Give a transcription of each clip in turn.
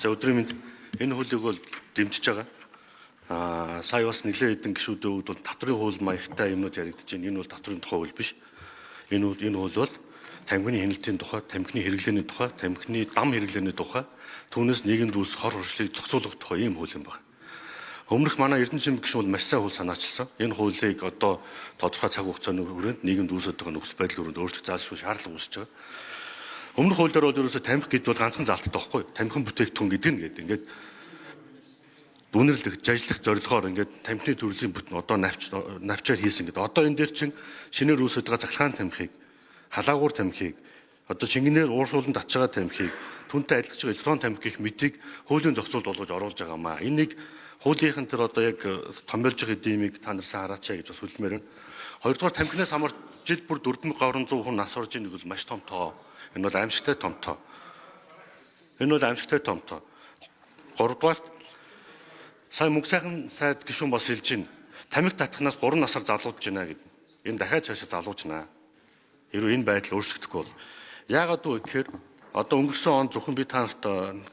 За өдрийн мэнд энэ хуулийг бол дэмжиж байгаа. Сая бас нэлээд хэдэн гишүүдийн хувьд бол татврын хууль маягтай юмнууд яригдж байна. Энэ бол татврын тухай хууль биш. Энэ хууль бол тамхины хяналтын тухай, тамхины хэрэглээний тухай, тамхины дам хэрэглээний тухай, түүнээс нийгэмд үүсэх хор хуршлыг зохицуулах тухай ийм хууль юм байна. Өмнөх манай Эрдэнэчим гишүүн бол маш сайн хууль санаачилсан. Энэ хуулийг одоо тодорхой цаг хугацааны хүрээнд нийгэмд үүсэж байгаа нөхцөл байдал хүрээнд өөрчлөх заалшгүй шаардлага үүсэж байгаа. Өмнөх хууль дээр бол ерөөсөө тамхи гэдэг бол ганцхан залттай байхгүй. Тамхин бүтээгдэхүүн гэдэг нь ингээд үнэрлэх, жажлах зорилгоор ингээд тамхины төрлийн бүтэн одоо навчаар хийсэн гэдэг. Одоо энэ дээр чинь шинээр үүсэж байгаа захлагаан тамхиг, халаагуур тамхиг, одоо шингэнээр ууршуулан татж байгаа тамхиг, түнтэй адилж байгаа электрон тамхи гэх мэтийг хуулийн зохицуулд болгож оруулж байгаамаа. Энийг хуулийнхан тэр одоо яг томьёолж байгаа эдемийг та нар сайн хараачаа гэж бас хэлмээр байна. Хоёрдугаар тамхинаас хамаарч жил бүр 4300 хүн нас орж ийн гэж маш том тоо. Энэ бол аимшигтай том тоо. Гуравдугаар сая мөнх сайхан сайд гишүүн бас хэлж байна. Тамхи татхнаас 3 насаар залуулж байна гэдэг. Энэ дахиад цаашаа залуулж байна. Хэрвээ энэ байдал өөрчлөгдөхгүй бол яагаад вэ гэхээр одоо өнгөрсөн он зөвхөн би та нарт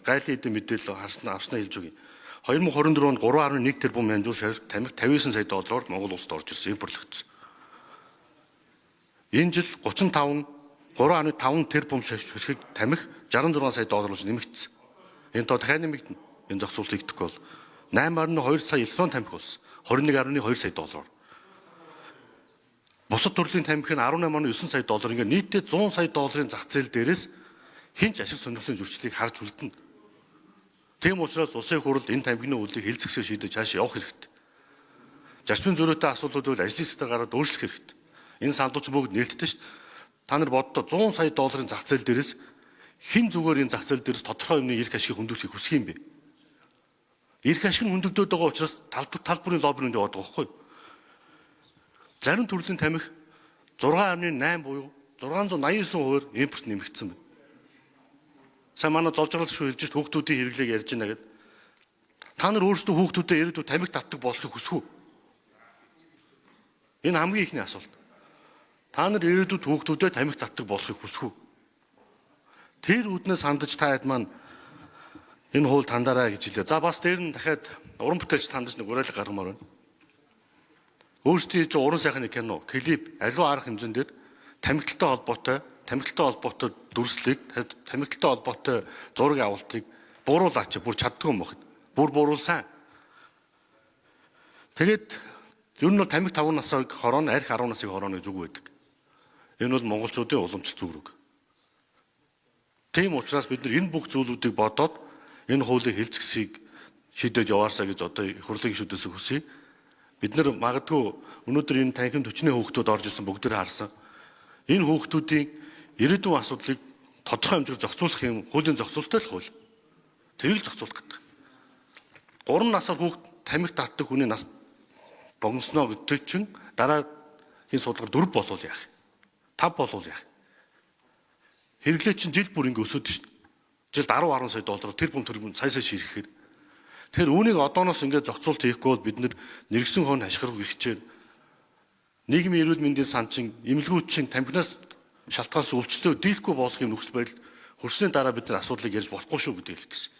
гайлын эдийн мэдээлэл авснаа хэлж өгье. 2024 онд 3.1 тэрбум янзур шавь тамхи 59 сая доллараар Монгол улсад орж ирсэн, импортлогдсон. Энэ жил 3.5 тэрбум ширхэг тамхи 66 сая доллараас нэмэгдсэн. Энэ тоо дахиад нэмэгдэнэ. Энэ зохицуулт хийгдэхгүй бол 8.2 сая электрон тамхи болсон. 21.2 сая доллараар. Бусад төрлийн тамхи нь 18.9 сая доллар. Ингээд нийтдээ 100 сая долларын зах зээл дээрээс хинч ашиг сонирхлын зөрчлийг харж үлдэнэ. Тийм учраас улсын хурл энэ тамхины үйлдвэрийг хэлцэгсээр шийдэж цааш явах хэрэгтэй. Зарчмын зөрүүтэй асуудлууд бол ажлын сэдвээр гараад өөрчлөх хэрэгтэй. Энэ салдууч бүгд нээлттэй шүү дээ. Та нар боддоо 100 сая долларын зах зээл дээрээс хэн зүгээр энэ зах зээл дээрээс тодорхой юмны эрх ашигыг хөндөгдөхийг хүсэх юм бэ? Эрх ашиг нь хөндөгдөд байгаа учраас тал бүрийн лоббинд яваад байгаа байхгүй юу? Зарим төрлийн тамхи 6.8 буюу 689% импорт нэмэгдсэн байна. Сайн манай золжралч шүү хэлж хүүхдүүдийн хэрэглээг ярьж байна гэдэг. Та нар өөрсдөө хүүхдүүдэд ирээдүйд тамхи татдаг болохыг хүсэх үү? Энэ хамгийн ихний асуулт. Та нар ирээдүйд хүүхдүүдэд тамхи татдаг болохыг хүсэх үү? Тэр үүднээс хандаж та хэд маань энэ хууль тандаараа гэж хэлээ. За бас дээр нь дахиад уран бүтээлч тандаж нэг уриалга гаргамаар байна. Өөрсдийн чинь уран сайхны кино, клип, аливаа арга хэмжээнд дээр тамхитай холбоотой дүрслийг, тамхитай холбоотой зураг авалтыг бууруулаач, бүр чаддгүй юм байна. Бүр бууруулсан. Тэгээд ер нь бол тамхи 5 насыг хорооно, арх 10 насыг хорооно гэж үг байдаг. Энэ бол монголчуудын уламжлалт зүрэг. Тийм учраас бид нар энэ бүх зүйлүүдийг бодоод энэ хуулийн хэлцгсийг шийдэж яваасаа гэж одоо хурлын гишүүдээс хүсье. Бид нар магадгүй өнөөдөр энэ танхим төчний хүүхдүүд орж ирсэн бүгдээр харсан. Энэ хүүхдүүдийн ирээдүйн асуудлыг тодорхой хэмжээр зохицуулах юм хуулийн зохицуулттай л хууль. Тэрийг зохицуулах гэдэг. 3 насаар хүүхд тамхи татдаг хүний нас богиносноо гэдэг чинь дараагийн судалгаар 4 болвол яах? 5 болвол яах? Хэрэглээ чинь жил бүр ингэ өсөд шүү дээ. Жилд 10 сая доллар тэрбум сая ширхэхээр. Тэр үүнийг одооноос ингэ зохицуулт хийхгүй бол бид нэргсэн хон хашгирах гихчээр нийгмийн эрүүл мэндийн сан чин эмнэлгүүд чин тамхинаас шалтгаалсан үйлчлэлөө дийлэхгүй болох юм нөхцөл байдал хүрсний дараа бид нар асуудлыг ярьж болохгүй шүү гэдэг хэлэх гэсэн.